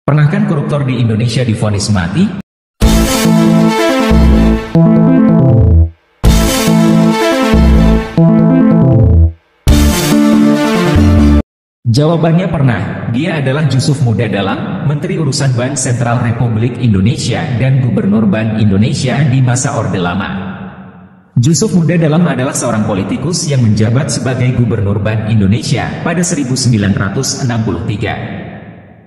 Pernahkah koruptor di Indonesia divonis mati? Jawabannya pernah. Dia adalah Jusuf Muda Dalam, Menteri Urusan Bank Sentral Republik Indonesia dan Gubernur Bank Indonesia di masa Orde Lama. Jusuf Muda Dalam adalah seorang politikus yang menjabat sebagai Gubernur Bank Indonesia pada 1963.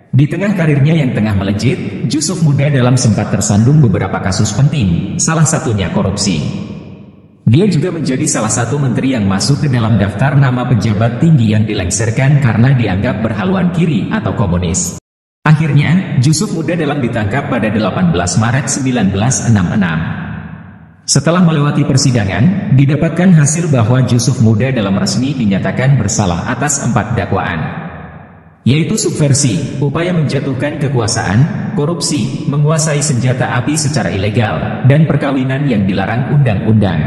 Di tengah karirnya yang tengah melejit, Jusuf Muda Dalam sempat tersandung beberapa kasus penting, salah satunya korupsi. Dia juga menjadi salah satu menteri yang masuk ke dalam daftar nama pejabat tinggi yang dilengsarkan karena dianggap berhaluan kiri atau komunis. Akhirnya, Jusuf Muda Dalam ditangkap pada 18 Maret 1966. Setelah melewati persidangan, didapatkan hasil bahwa Jusuf Muda Dalam resmi dinyatakan bersalah atas 4 dakwaan, yaitu subversi, upaya menjatuhkan kekuasaan, korupsi, menguasai senjata api secara ilegal, dan perkawinan yang dilarang undang-undang.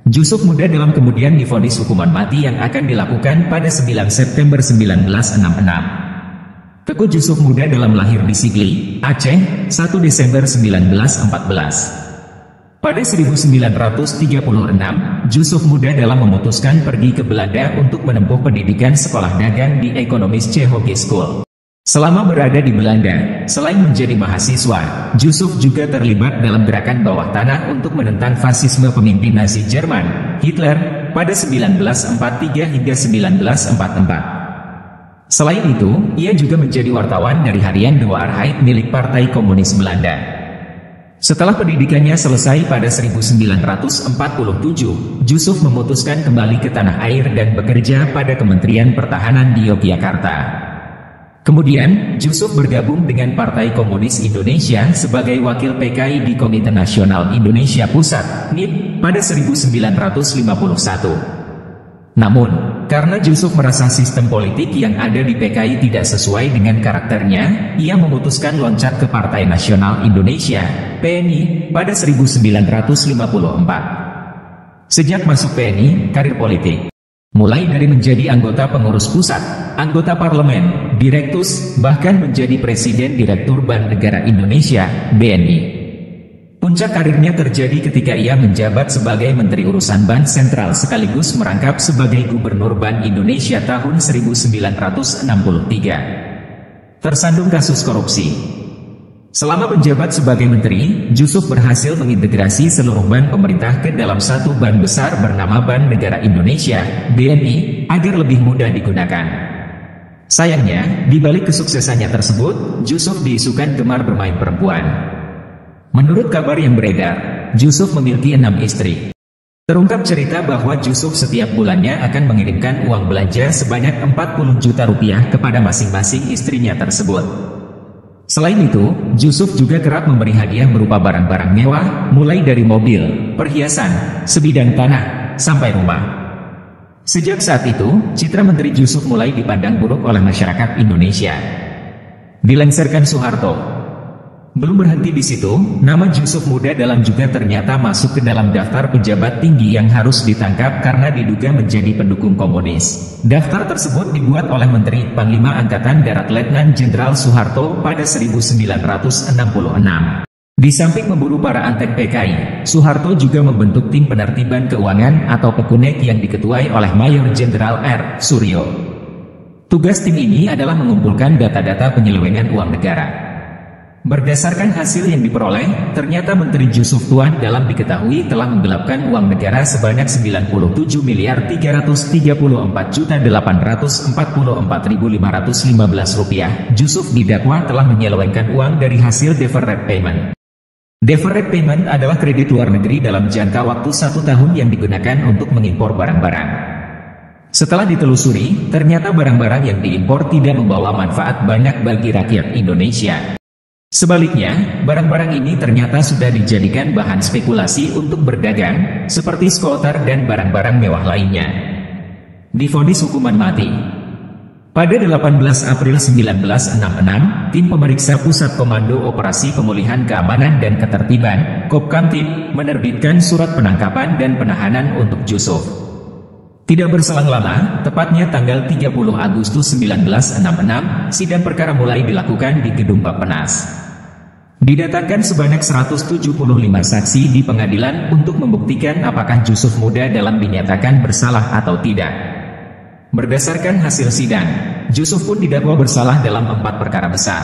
Jusuf Muda Dalam kemudian divonis hukuman mati yang akan dilakukan pada 9 September 1966. Teguh Jusuf Muda Dalam lahir di Sigli, Aceh, 1 Desember 1914. Pada 1936, Jusuf Muda Dalam memutuskan pergi ke Belanda untuk menempuh pendidikan sekolah dagang di Economische Hogeschool. Selama berada di Belanda, selain menjadi mahasiswa, Jusuf juga terlibat dalam gerakan bawah tanah untuk menentang fasisme pemimpin Nazi Jerman, Hitler, pada 1943 hingga 1944. Selain itu, ia juga menjadi wartawan dari harian De Waarheid milik Partai Komunis Belanda. Setelah pendidikannya selesai pada 1947, Jusuf memutuskan kembali ke tanah air dan bekerja pada Kementerian Pertahanan di Yogyakarta. Kemudian, Jusuf bergabung dengan Partai Komunis Indonesia sebagai wakil PKI di Komite Nasional Indonesia Pusat, NIP, pada 1951. Namun, karena Jusuf merasa sistem politik yang ada di PKI tidak sesuai dengan karakternya, ia memutuskan loncat ke Partai Nasional Indonesia, PNI, pada 1954. Sejak masuk PNI, karir politik mulai dari menjadi anggota pengurus pusat, anggota parlemen, direktus, bahkan menjadi Presiden Direktur Bank Negara Indonesia, BNI. Puncak karirnya terjadi ketika ia menjabat sebagai Menteri Urusan Bank Sentral sekaligus merangkap sebagai Gubernur Bank Indonesia tahun 1963. Tersandung kasus korupsi. Selama menjabat sebagai menteri, Jusuf berhasil mengintegrasi seluruh bank pemerintah ke dalam satu bank besar bernama Bank Negara Indonesia, BNI, agar lebih mudah digunakan. Sayangnya, di balik kesuksesannya tersebut, Jusuf diisukan gemar bermain perempuan. Menurut kabar yang beredar, Jusuf memiliki 6 istri. Terungkap cerita bahwa Jusuf setiap bulannya akan mengirimkan uang belanja sebanyak 40 juta rupiah kepada masing-masing istrinya tersebut. Selain itu, Jusuf juga kerap memberi hadiah berupa barang-barang mewah, mulai dari mobil, perhiasan, sebidang tanah, sampai rumah. Sejak saat itu, citra Menteri Jusuf mulai dipandang buruk oleh masyarakat Indonesia. Dilengsarkan Soeharto. Belum berhenti di situ, nama Jusuf Muda Dalam juga ternyata masuk ke dalam daftar pejabat tinggi yang harus ditangkap karena diduga menjadi pendukung komunis. Daftar tersebut dibuat oleh Menteri Panglima Angkatan Darat Letnan Jenderal Soeharto pada 1966. Di samping memburu para antek PKI, Soeharto juga membentuk tim penertiban keuangan atau Pekunek yang diketuai oleh Mayor Jenderal R. Suryo. Tugas tim ini adalah mengumpulkan data-data penyelewengan uang negara. Berdasarkan hasil yang diperoleh, ternyata Menteri Jusuf Tuan Dalam diketahui telah menggelapkan uang negara sebanyak 97.334.844.515 rupiah. Jusuf didakwa telah menyelewengkan uang dari hasil deferred payment. Deferred payment adalah kredit luar negeri dalam jangka waktu 1 tahun yang digunakan untuk mengimpor barang-barang. Setelah ditelusuri, ternyata barang-barang yang diimpor tidak membawa manfaat banyak bagi rakyat Indonesia. Sebaliknya, barang-barang ini ternyata sudah dijadikan bahan spekulasi untuk berdagang, seperti skuter dan barang-barang mewah lainnya. Divonis hukuman mati. Pada 18 April 1966, tim pemeriksa Pusat Komando Operasi Pemulihan Keamanan dan Ketertiban, Kopkamtib, menerbitkan surat penangkapan dan penahanan untuk Jusuf. Tidak berselang lama, tepatnya tanggal 30 Agustus 1966, sidang perkara mulai dilakukan di Gedung Bappenas. Didatangkan sebanyak 175 saksi di pengadilan untuk membuktikan apakah Jusuf Muda dalam dinyatakan bersalah atau tidak. Berdasarkan hasil sidang, Jusuf pun didakwa bersalah dalam 4 perkara besar,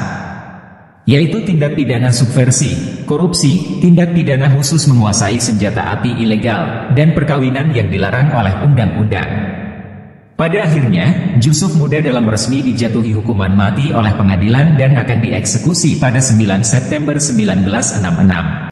yaitu tindak pidana subversi, korupsi, tindak pidana khusus menguasai senjata api ilegal, dan perkawinan yang dilarang oleh undang-undang. Pada akhirnya, Jusuf Muda dalam resmi dijatuhi hukuman mati oleh pengadilan dan akan dieksekusi pada 9 September 1966.